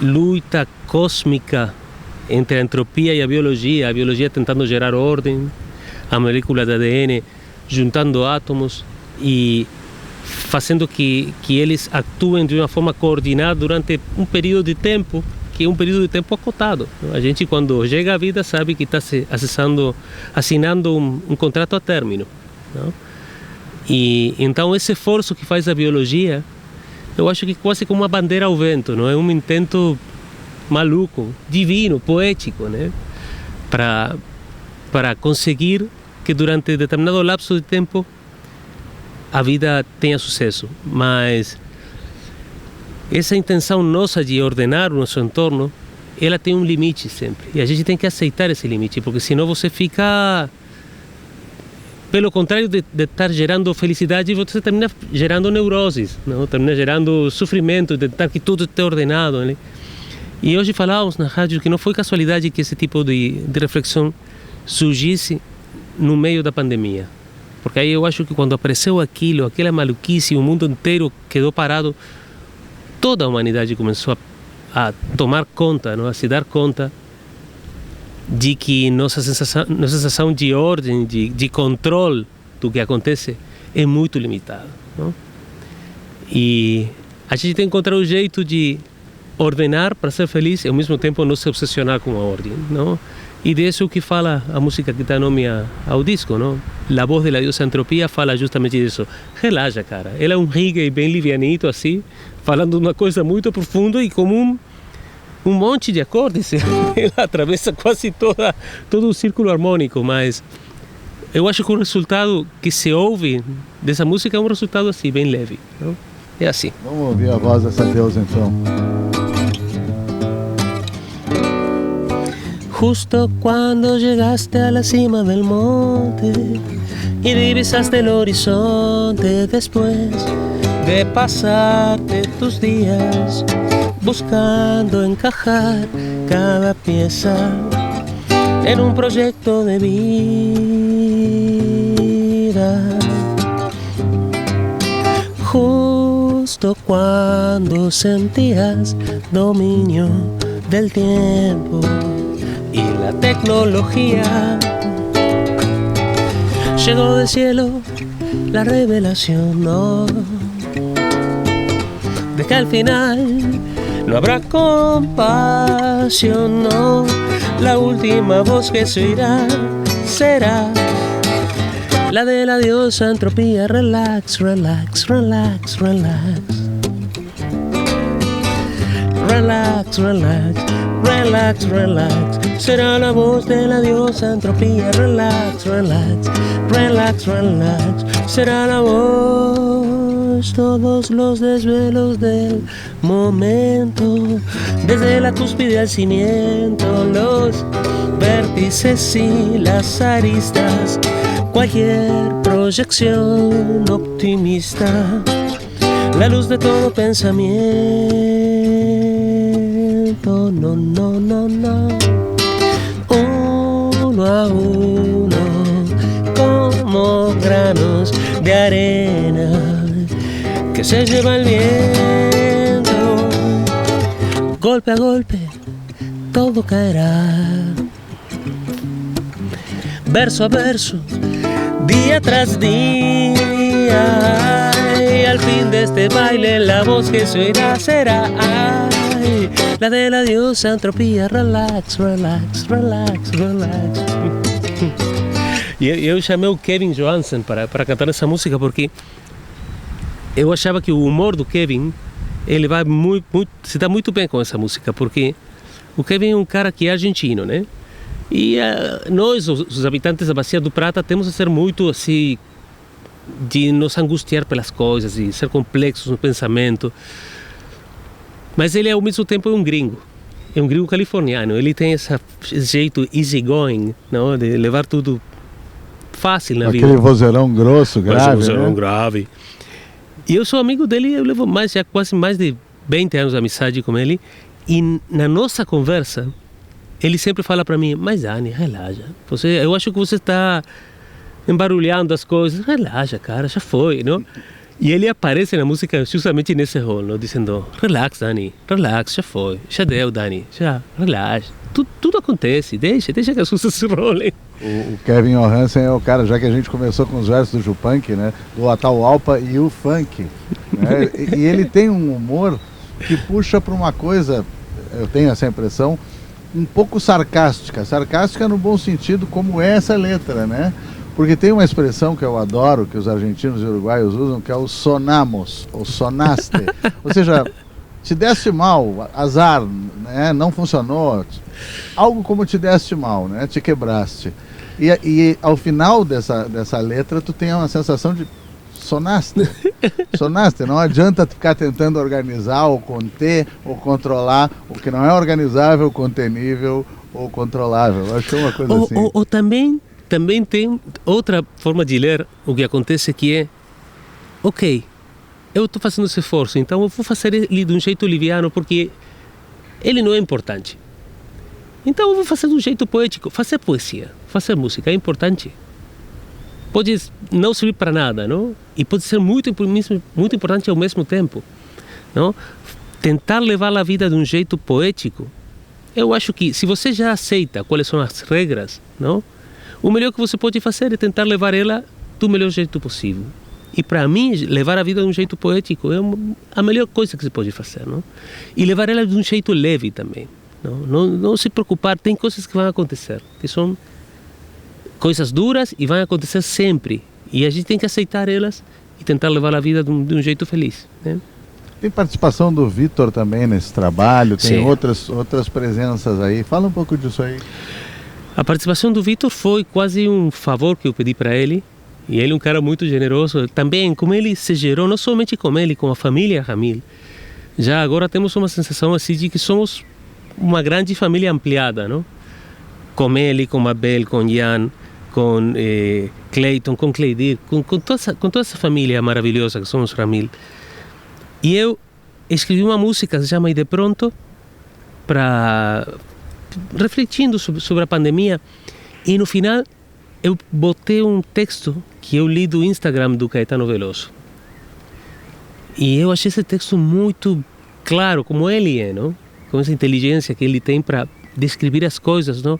luta cósmica entre a entropia e a biologia tentando gerar ordem, a molécula de ADN juntando átomos e fazendo que eles atuem de uma forma coordenada durante um período de tempo, que é um período de tempo acotado. A gente, quando chega à vida, sabe que está assinando um contrato a término, não? E então esse esforço que faz a biologia, eu acho que quase como uma bandeira ao vento, não é? Um intento maluco, divino, poético, né? Para conseguir que durante determinado lapso de tempo a vida tenha sucesso. Mas essa intenção nossa de ordenar o nosso entorno, ela tem um limite sempre. E a gente tem que aceitar esse limite, porque senão você fica... Pelo contrário de estar gerando felicidade, você termina gerando neuroses, não? Termina gerando sofrimento, de tentar que tudo esteja ordenado, né? E hoje falávamos na rádio que não foi casualidade que esse tipo de reflexão surgisse no meio da pandemia. Porque aí eu acho que quando apareceu aquela maluquice, o mundo inteiro quedou parado, toda a humanidade começou a tomar conta, não? A se dar conta de que nossa sensação de ordem, de controle do que acontece é muito limitada, não? E a gente tem que encontrar um jeito de ordenar para ser feliz e ao mesmo tempo não se obsessionar com a ordem, não? E disso que fala a música que dá nome ao disco, não? A voz da deusa entropia fala justamente disso. Relaxa, cara. Ela é um reggae bem livianito assim, falando de uma coisa muito profunda e como um monte de acordes. Ela atravessa quase todo o círculo harmônico, mas eu acho que o resultado que se ouve dessa música é um resultado assim, bem leve, não? É assim. Vamos ouvir a voz dessa deusa então. Justo cuando llegaste a la cima del monte y divisaste el horizonte después de pasarte tus días buscando encajar cada pieza en un proyecto de vida. Justo justo cuando sentías dominio del tiempo y la tecnología. Llegó del cielo la revelación, no, de que al final no habrá compasión, no. La última voz que se oirá será la de la diosa entropía. Relax, relax, relax, relax. Relax, relax, relax, relax. Será la voz de la diosa entropía. Relax, relax, relax, relax. Será la voz, todos los desvelos del momento, desde la cúspide al cimiento, los vértices y las aristas, cualquier proyección optimista, la luz de todo pensamiento. No, no, no, no. Uno a uno, como granos de arena que se lleva el viento. Golpe a golpe, todo caerá. Verso a verso, día tras día, y al fin de este baile la voz que se oirá será la de la diosa entropía. Relax, relax, relax, relax. E eu chamei o Kevin Johansen para cantar essa música porque eu achava que o humor do Kevin, ele vai se dá muito bem com essa música, porque o Kevin é um cara que é argentino, né? E nós, os habitantes da Bacia do Prata, temos a ser muito assim, de nos angustiar pelas coisas e ser complexos no pensamento. Mas ele ao mesmo tempo é um gringo californiano. Ele tem esse jeito easygoing, não? De levar tudo fácil na vida. Aquele vozeirão grosso, grave, vozeirão grave. E eu sou amigo dele, eu levo já quase mais de 20 anos de amizade com ele. E na nossa conversa, ele sempre fala para mim: mas Dani, relaxa. Eu acho que você está embarulhando as coisas. Relaxa, cara, já foi, não? E ele aparece na música justamente nesse rol, não? Dizendo: relax, Dani, relax, já foi, já deu, Dani, já, relaxa. Tudo acontece, deixa que as coisas se rolem. O Kevin Johansen é o cara, já que a gente começou com os versos do Jupunk, né? Do Atahualpa e o funk. Né? E ele tem um humor que puxa para uma coisa, eu tenho essa impressão, um pouco sarcástica. Sarcástica no bom sentido, como é essa letra, né? Porque tem uma expressão que eu adoro, que os argentinos e uruguaios usam, que é o sonamos, ou sonaste. Ou seja, te deste mal, azar, né? Não funcionou. Algo como te deste mal, né? Te quebraste. E ao final dessa letra, tu tem uma sensação de sonaste. Sonaste. Não adianta ficar tentando organizar, ou conter, ou controlar o que não é organizável, contenível ou controlável. Eu acho que é uma coisa assim. Ou também tem outra forma de ler o que acontece, que é: ok, eu estou fazendo esse esforço, então eu vou fazer ele de um jeito liviano, porque ele não é importante. Então eu vou fazer de um jeito poético. Fazer poesia, fazer música é importante. Pode não servir para nada, não? E pode ser muito importante ao mesmo tempo, não? Tentar levar a vida de um jeito poético, eu acho que se você já aceita quais são as regras, não? O melhor que você pode fazer é tentar levar ela do melhor jeito possível. E para mim, levar a vida de um jeito poético é a melhor coisa que você pode fazer, não? E levar ela de um jeito leve também. Não se preocupar, tem coisas que vão acontecer, que são coisas duras e vão acontecer sempre. E a gente tem que aceitar elas e tentar levar a vida de um jeito feliz, né? Tem participação do Vitor também nesse trabalho, tem outras presenças aí. Fala um pouco disso aí. A participação do Vitor foi quase um favor que eu pedi para ele. E ele é um cara muito generoso. Também, como ele se gerou, não somente com ele, com a família Ramil. Já agora temos uma sensação assim de que somos uma grande família ampliada, não? Com ele, com Abel, com Ian, com Clayton, com Cleidir, com toda essa família maravilhosa que somos Ramil. E eu escrevi uma música que se chama E de Pronto, refletindo sobre a pandemia, e no final eu botei um texto que eu li do Instagram do Caetano Veloso. E eu achei esse texto muito claro, como ele é, não? Com essa inteligência que ele tem para descrever as coisas, não?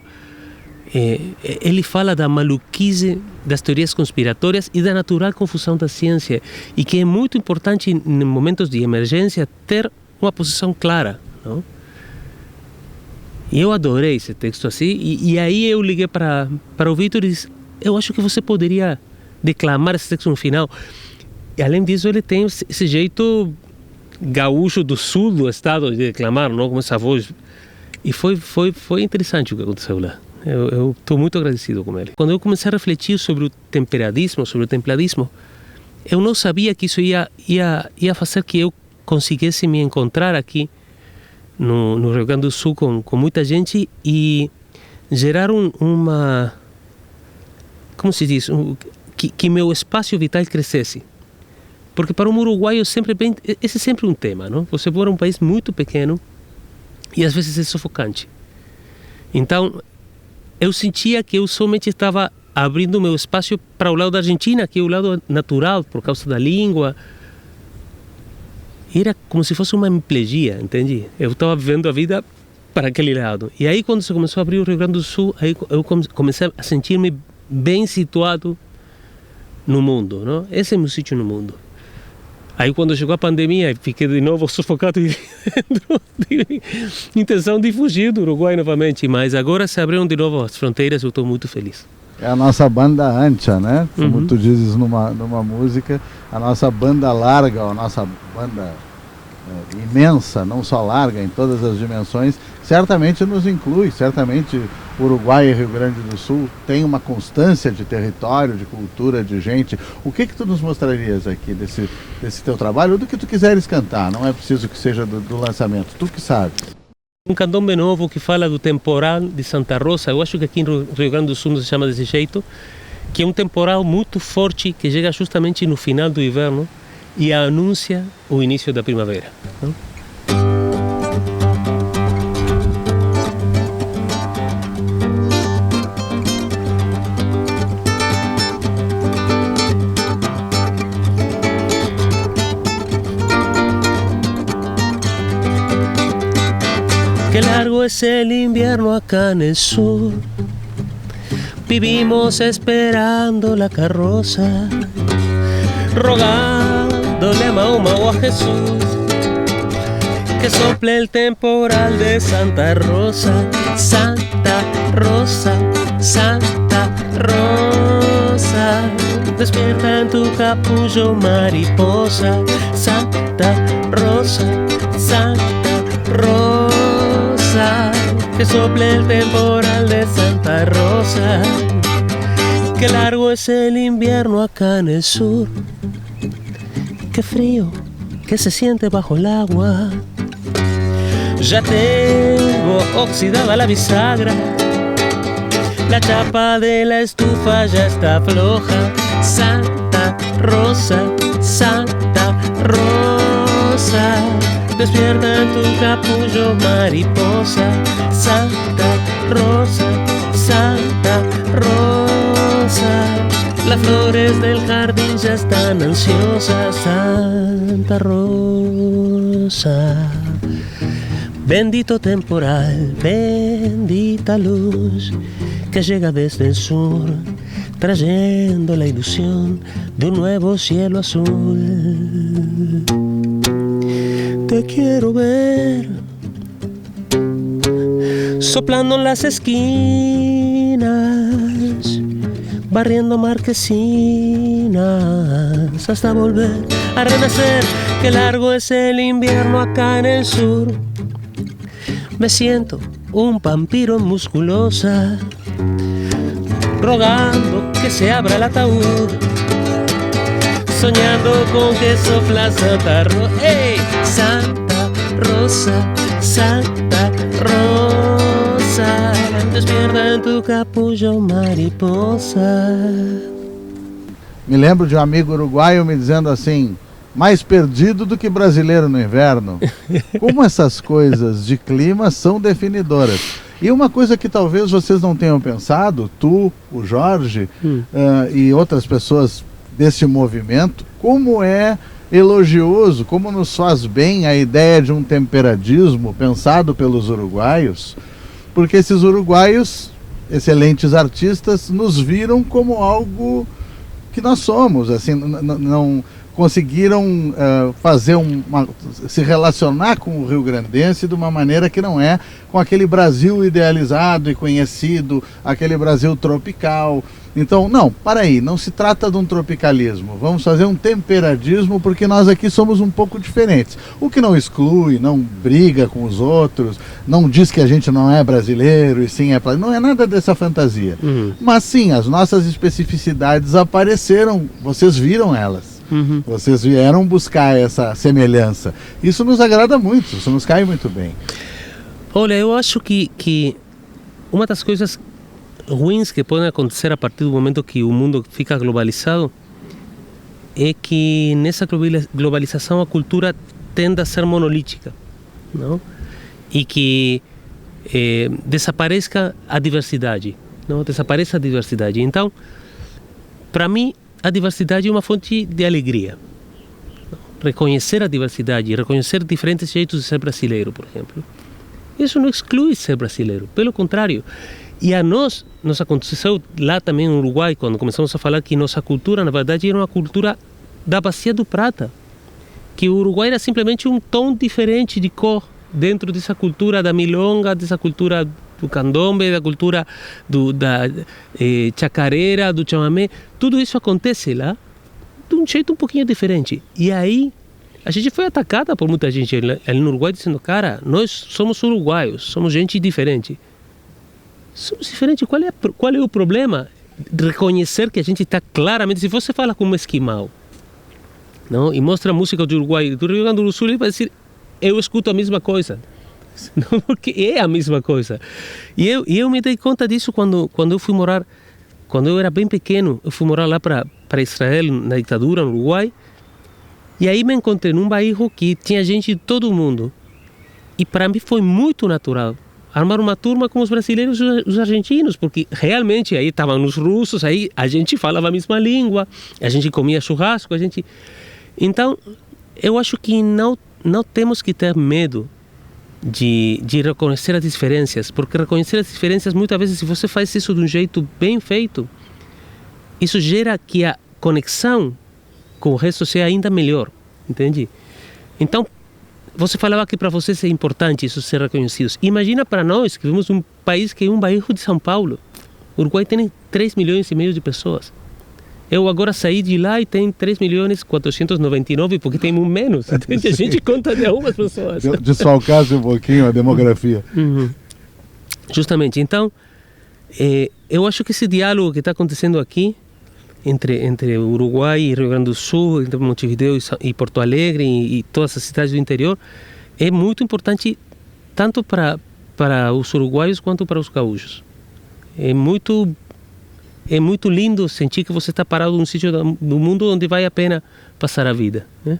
Ele fala da maluquice das teorias conspiratórias e da natural confusão da ciência, e que é muito importante em momentos de emergência ter uma posição clara, não? E eu adorei esse texto assim, e aí eu liguei para o Vitor e disse, eu acho que você poderia declamar esse texto no final. E além disso, ele tem esse jeito gaúcho do sul do estado de declamar, não? Com essa voz. E foi interessante o que aconteceu lá. Eu estou muito agradecido com ele. Quando eu comecei a refletir sobre o temperadismo, sobre o templadismo, eu não sabia que isso ia fazer que eu conseguisse me encontrar aqui no Rio Grande do Sul com muita gente e gerar uma... Como se diz? Que meu espaço vital crescesse. Porque para um uruguaio esse é sempre um tema, não? Você mora em um país muito pequeno e às vezes é sufocante. Então, eu sentia que eu somente estava abrindo meu espaço para o lado da Argentina, que é o lado natural, por causa da língua. Era como se fosse uma hemiplegia, entende? Eu estava vivendo a vida para aquele lado. E aí, quando se começou a abrir o Rio Grande do Sul, aí eu comecei a sentir-me bem situado no mundo, não? Esse é meu sítio no mundo. Aí quando chegou a pandemia, fiquei de novo sufocado e tive intenção de fugir do Uruguai novamente, mas agora se abriram de novo as fronteiras, eu estou muito feliz. É a nossa banda ancha, né? Como tu dizes numa música, a nossa banda larga, a nossa banda imensa, não só larga, em todas as dimensões, certamente nos inclui, certamente Uruguai e Rio Grande do Sul tem uma constância de território, de cultura, de gente. O que tu nos mostrarias aqui desse teu trabalho, ou do que tu quiseres cantar? Não é preciso que seja do lançamento, tu que sabes. Um candombe novo que fala do temporal de Santa Rosa, eu acho que aqui no Rio Grande do Sul não se chama desse jeito, que é um temporal muito forte que chega justamente no final do inverno e anuncia o início da primavera, não? Qué largo es el invierno acá en el sur. Vivimos esperando la carroza, rogándole a Mahoma o a Jesús que sople el temporal de Santa Rosa. Santa Rosa, Santa Rosa, despierta en tu capullo mariposa. Santa Rosa, Santa Rosa, que sople el temporal de Santa Rosa. Qué largo es el invierno acá en el sur, qué frío que se siente bajo el agua. Ya tengo oxidada la bisagra, la chapa de la estufa ya está floja. Santa Rosa, Santa Rosa, despierta en tu capullo mariposa. Santa Rosa, Santa Rosa, las flores del jardín ya están ansiosas. Santa Rosa, bendito temporal, bendita luz que llega desde el sur, trayendo la ilusión de un nuevo cielo azul. Te quiero ver soplando en las esquinas, barriendo marquesinas, hasta volver a renacer. Qué largo es el invierno acá en el sur. Me siento un vampiro musculosa, rogando que se abra el ataúd, soñando con que sopla Santa Rosa. ¡Hey! Santa Rosa, Santa Rosa, despierta en tu capullo mariposa. Me lembro de um amigo uruguaio me dizendo assim, mais perdido do que brasileiro no inverno. Como essas coisas de clima são definidoras. E uma coisa que talvez vocês não tenham pensado, tu, o Jorge e outras pessoas desse movimento, como é elogioso, como nos faz bem a ideia de um temperadismo pensado pelos uruguaios, porque esses uruguaios, excelentes artistas, nos viram como algo que nós somos, assim, não conseguiram se relacionar com o rio-grandense de uma maneira que não é com aquele Brasil idealizado e conhecido, aquele Brasil tropical. Então, não se trata de um tropicalismo, vamos fazer um temperadismo, porque nós aqui somos um pouco diferentes, o que não exclui, não briga com os outros, não diz que a gente não é brasileiro e sim não é nada dessa fantasia. Mas sim, as nossas especificidades apareceram, vocês viram elas. Vocês vieram buscar essa semelhança. Isso nos agrada muito, isso nos cai muito bem. Olha, eu acho que uma das coisas ruins que podem acontecer a partir do momento que o mundo fica globalizado é que nessa globalização a cultura tende a ser monolítica, não? E que desapareça a diversidade, não? Desapareça a diversidade. Então, para mim, a diversidade é uma fonte de alegria. Reconhecer a diversidade, reconhecer diferentes jeitos de ser brasileiro, por exemplo. Isso não exclui ser brasileiro, pelo contrário. E a nos aconteceu lá também no Uruguai, quando começamos a falar que nossa cultura, na verdade, era uma cultura da Bacia do Prata. Que o Uruguai era simplesmente um tom diferente de cor dentro dessa cultura da milonga, dessa cultura do candombe, da cultura da chacareira, do chamamé. Tudo isso acontece lá de um jeito um pouquinho diferente. E aí a gente foi atacada por muita gente ali no Uruguai dizendo, cara, nós somos uruguaios, somos gente diferente. Somos diferentes, qual é o problema? Reconhecer que a gente está claramente, se você fala com um esquimal, não, e mostra a música do Uruguai, do Rio Grande do Sul, ele vai dizer, eu escuto a mesma coisa. Não, porque é a mesma coisa. E eu me dei conta disso quando eu fui morar, quando eu era bem pequeno, eu fui morar lá para Israel, na ditadura, no Uruguai, e aí me encontrei num bairro que tinha gente de todo mundo. E para mim foi muito natural armar uma turma com os brasileiros e os argentinos, porque realmente aí estavam os russos, aí a gente falava a mesma língua, a gente comia churrasco, Então, eu acho que não temos que ter medo de reconhecer as diferenças, porque reconhecer as diferenças, muitas vezes, se você faz isso de um jeito bem feito, isso gera que a conexão com o resto seja ainda melhor, entende? Então, você falava que para vocês é importante isso ser reconhecidos. Imagina para nós, que vivemos um país que é um bairro de São Paulo. O Uruguai tem 3,5 milhões de pessoas. Eu agora saí de lá e tem 3.499.000, porque tem um menos. Entende? A gente conta de algumas pessoas. Desfalcasse um pouquinho a demografia. Justamente. Então, eu acho que esse diálogo que está acontecendo aqui, entre Uruguai e Rio Grande do Sul, entre Montevideo e Porto Alegre e todas as cidades do interior, é muito importante tanto para os uruguaios quanto para os gaúchos. É muito lindo sentir que você está parado num sítio do mundo onde vale a pena passar a vida, né?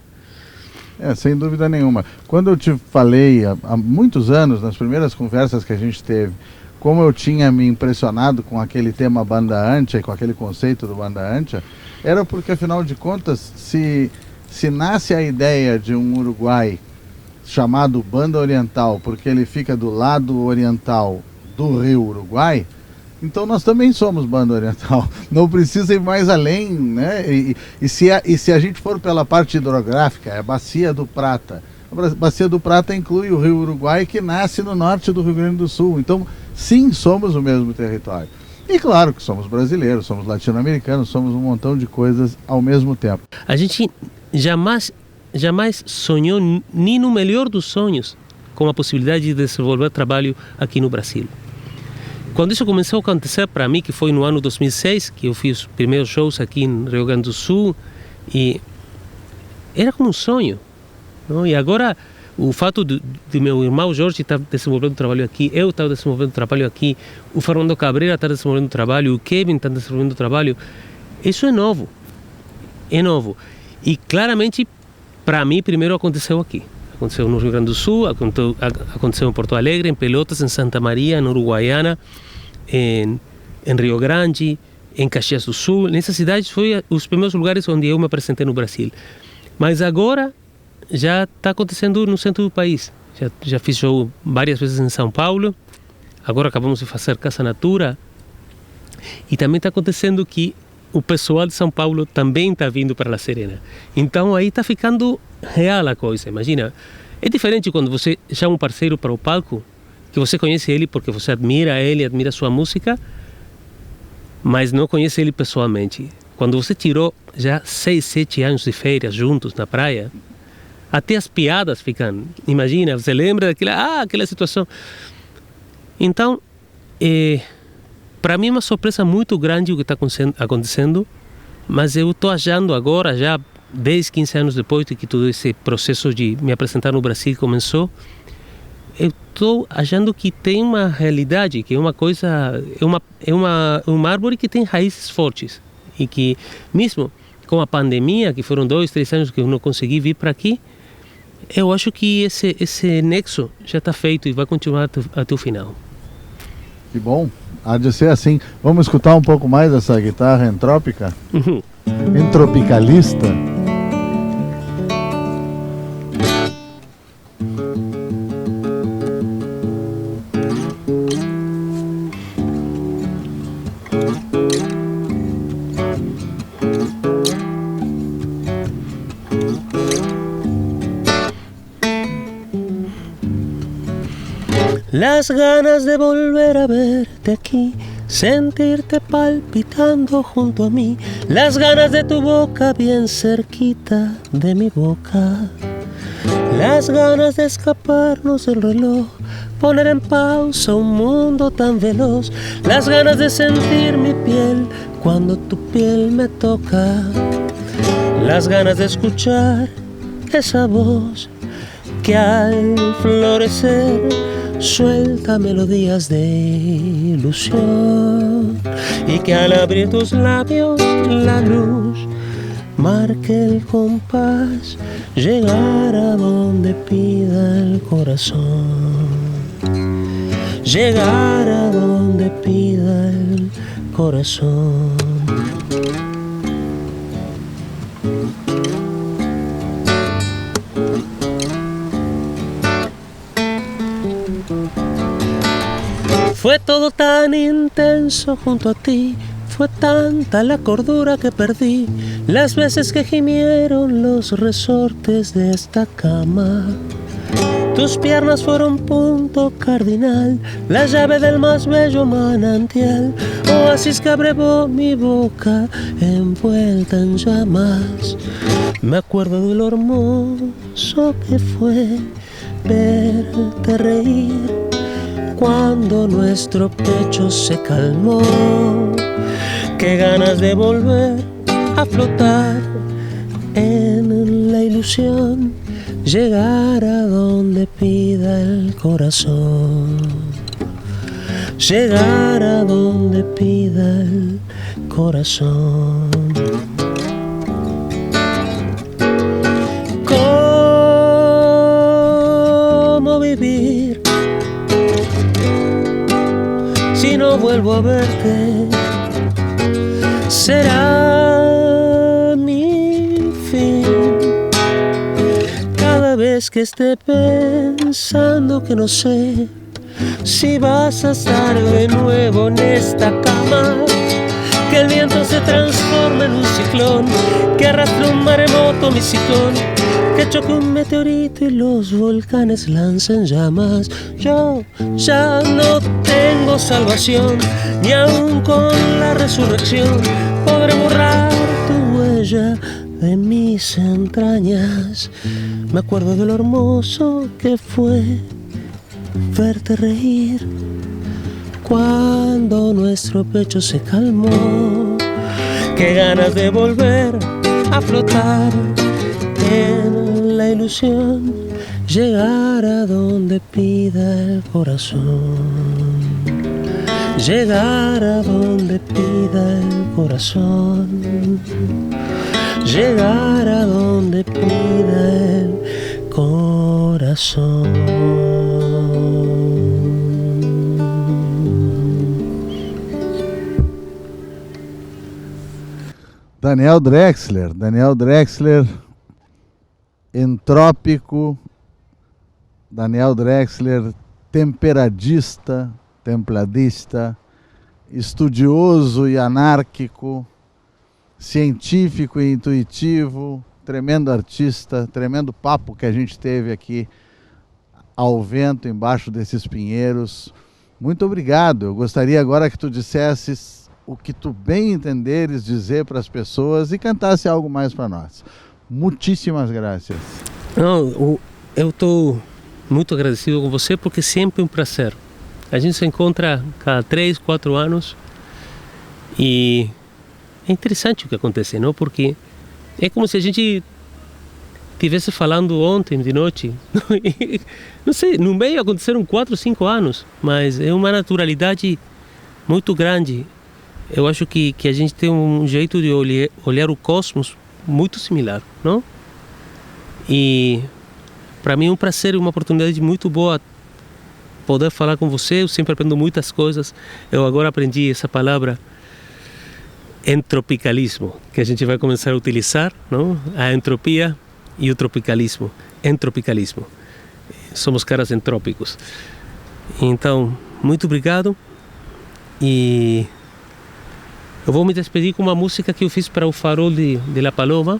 Sem dúvida nenhuma. Quando eu te falei há muitos anos, nas primeiras conversas que a gente teve, como eu tinha me impressionado com aquele tema banda ancha, com aquele conceito do banda ancha, era porque, afinal de contas, se nasce a ideia de um Uruguai chamado Banda Oriental, porque ele fica do lado oriental do Rio Uruguai, então nós também somos Banda Oriental. Não precisa ir mais além, né? E se a gente for pela parte hidrográfica, é a Bacia do Prata. A Bacia do Prata inclui o Rio Uruguai, que nasce no norte do Rio Grande do Sul. Então, sim, somos o mesmo território. E claro que somos brasileiros, somos latino-americanos, somos um montão de coisas ao mesmo tempo. A gente jamais sonhou, nem no melhor dos sonhos, com a possibilidade de desenvolver trabalho aqui no Brasil. Quando isso começou a acontecer para mim, que foi no ano 2006, que eu fiz os primeiros shows aqui no Rio Grande do Sul, e era como um sonho, não? E agora, o fato de meu irmão Jorge estar desenvolvendo trabalho aqui, eu estar desenvolvendo trabalho aqui, o Fernando Cabreira estar desenvolvendo trabalho, o Kevin está desenvolvendo trabalho, isso é novo. É novo. E claramente, para mim, primeiro aconteceu aqui. Aconteceu no Rio Grande do Sul, aconteceu em Porto Alegre, em Pelotas, em Santa Maria, em Uruguaiana, em Rio Grande, em Caxias do Sul. Nessas cidades foi os primeiros lugares onde eu me apresentei no Brasil. Mas agora já está acontecendo no centro do país. Já fiz show várias vezes em São Paulo. Agora acabamos de fazer Casa Natura. E também está acontecendo que o pessoal de São Paulo também está vindo para La Serena. Então aí está ficando real a coisa. Imagina, é diferente quando você chama um parceiro para o palco, que você conhece ele porque você admira ele, admira sua música, mas não conhece ele pessoalmente. Quando você tirou já 6, 7 anos de férias juntos na praia, até as piadas ficam. Imagina, você lembra aquela situação. Então, para mim é uma surpresa muito grande o que está acontecendo, mas eu estou achando agora, já 10, 15 anos depois de que todo esse processo de me apresentar no Brasil começou, eu estou achando que tem uma realidade, que é uma coisa, uma árvore que tem raízes fortes. E que mesmo com a pandemia, que foram 2, 3 anos que eu não consegui vir para aqui, eu acho que esse nexo já está feito e vai continuar até o final. Que bom, há de ser assim. Vamos escutar um pouco mais dessa guitarra entrópica? Entropicalista. Las ganas de volver a verte aquí, sentirte palpitando junto a mí, las ganas de tu boca bien cerquita de mi boca, las ganas de escaparnos del reloj, poner en pausa un mundo tan veloz, las ganas de sentir mi piel cuando tu piel me toca, las ganas de escuchar esa voz que al florecer suelta melodías de ilusión y que al abrir tus labios la luz marque el compás, llegar a donde pida el corazón, llegar a donde pida el corazón. Fue todo tan intenso junto a ti, fue tanta la cordura que perdí, las veces que gimieron los resortes de esta cama. Tus piernas fueron punto cardinal, la llave del más bello manantial, oasis que abrevó mi boca envuelta en llamas. Me acuerdo de lo hermoso que fue verte reír cuando nuestro pecho se calmó. Qué ganas de volver a flotar en la ilusión, llegar a donde pida el corazón, llegar a donde pida el corazón. ¿Cómo vivir si no vuelvo a verte? Será mi fin. Cada vez que esté pensando que no sé si vas a estar de nuevo en esta cama, que el viento se transforme en un ciclón, que arrastre un maremoto mi sillón, que choque un meteorito y los volcanes lancen llamas. Yo ya no tengo salvación, ni aun con la resurrección podré borrar tu huella de mis entrañas. Me acuerdo de lo hermoso que fue verte reír cuando nuestro pecho se calmó. Qué ganas de volver a flotar en la ilusión, llegar a donde pida el corazón, llegar a donde pida el corazón, llegar a donde pida el corazón. Daniel Drexler, entrópico, Daniel Drexler, temperadista, templadista, estudioso e anárquico, científico e intuitivo, tremendo artista, tremendo papo que a gente teve aqui ao vento, embaixo desses pinheiros. Muito obrigado. Eu gostaria agora que tu dissesses o que tu bem entenderes dizer para as pessoas e cantasse algo mais para nós. Muitíssimas graças. Não, eu estou muito agradecido com você, porque é sempre um prazer. A gente se encontra cada 3, 4 anos e é interessante o que acontece, não? Porque é como se a gente estivesse falando ontem de noite. Não sei, no meio aconteceram 4, 5 anos, mas é uma naturalidade muito grande. Eu acho que a gente tem um jeito de olhar o cosmos muito similar, não? E para mim é um prazer e uma oportunidade muito boa poder falar com você. Eu sempre aprendo muitas coisas. Eu agora aprendi essa palavra entropicalismo, que a gente vai começar a utilizar, não? A entropia e o tropicalismo. Entropicalismo. Somos caras entrópicos. Então, muito obrigado. E eu vou me despedir com uma música que eu fiz para o farol de La Paloma.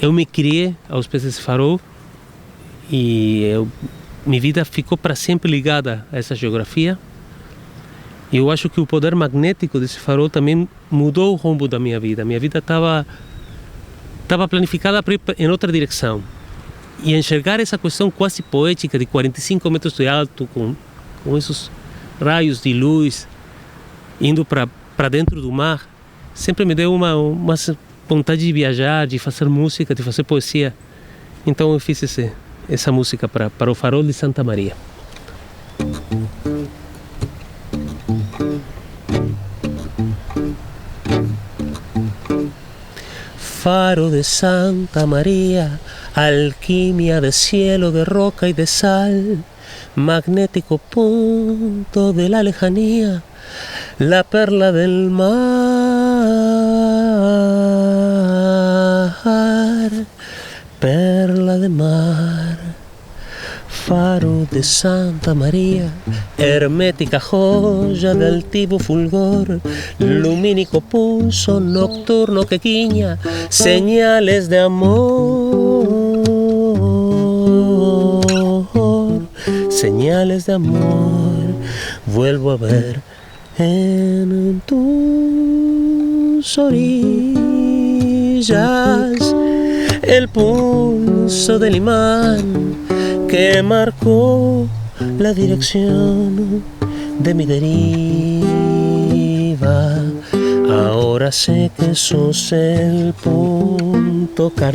Eu me criei aos pés desse farol e minha vida ficou para sempre ligada a essa geografia. E eu acho que o poder magnético desse farol também mudou o rumo da minha vida. Minha vida estava planificada para ir em outra direção. E enxergar essa questão quase poética de 45 metros de alto, com esses raios de luz indo para dentro do mar, sempre me deu uma vontade de viajar, de fazer música, de fazer poesia. Então eu fiz essa música para o farol de Santa Maria. Faro de Santa María, alquimia de cielo, de roca y de sal, magnético punto de la lejanía, la perla del mar, perla de mar. Faro de Santa María, hermética joya de altivo fulgor, lumínico pulso nocturno que guiña señales de amor, señales de amor. Vuelvo a ver en tus orillas el pulso del imán que marcó la dirección de mi deriva. Ahora sé que sos el punto cardinal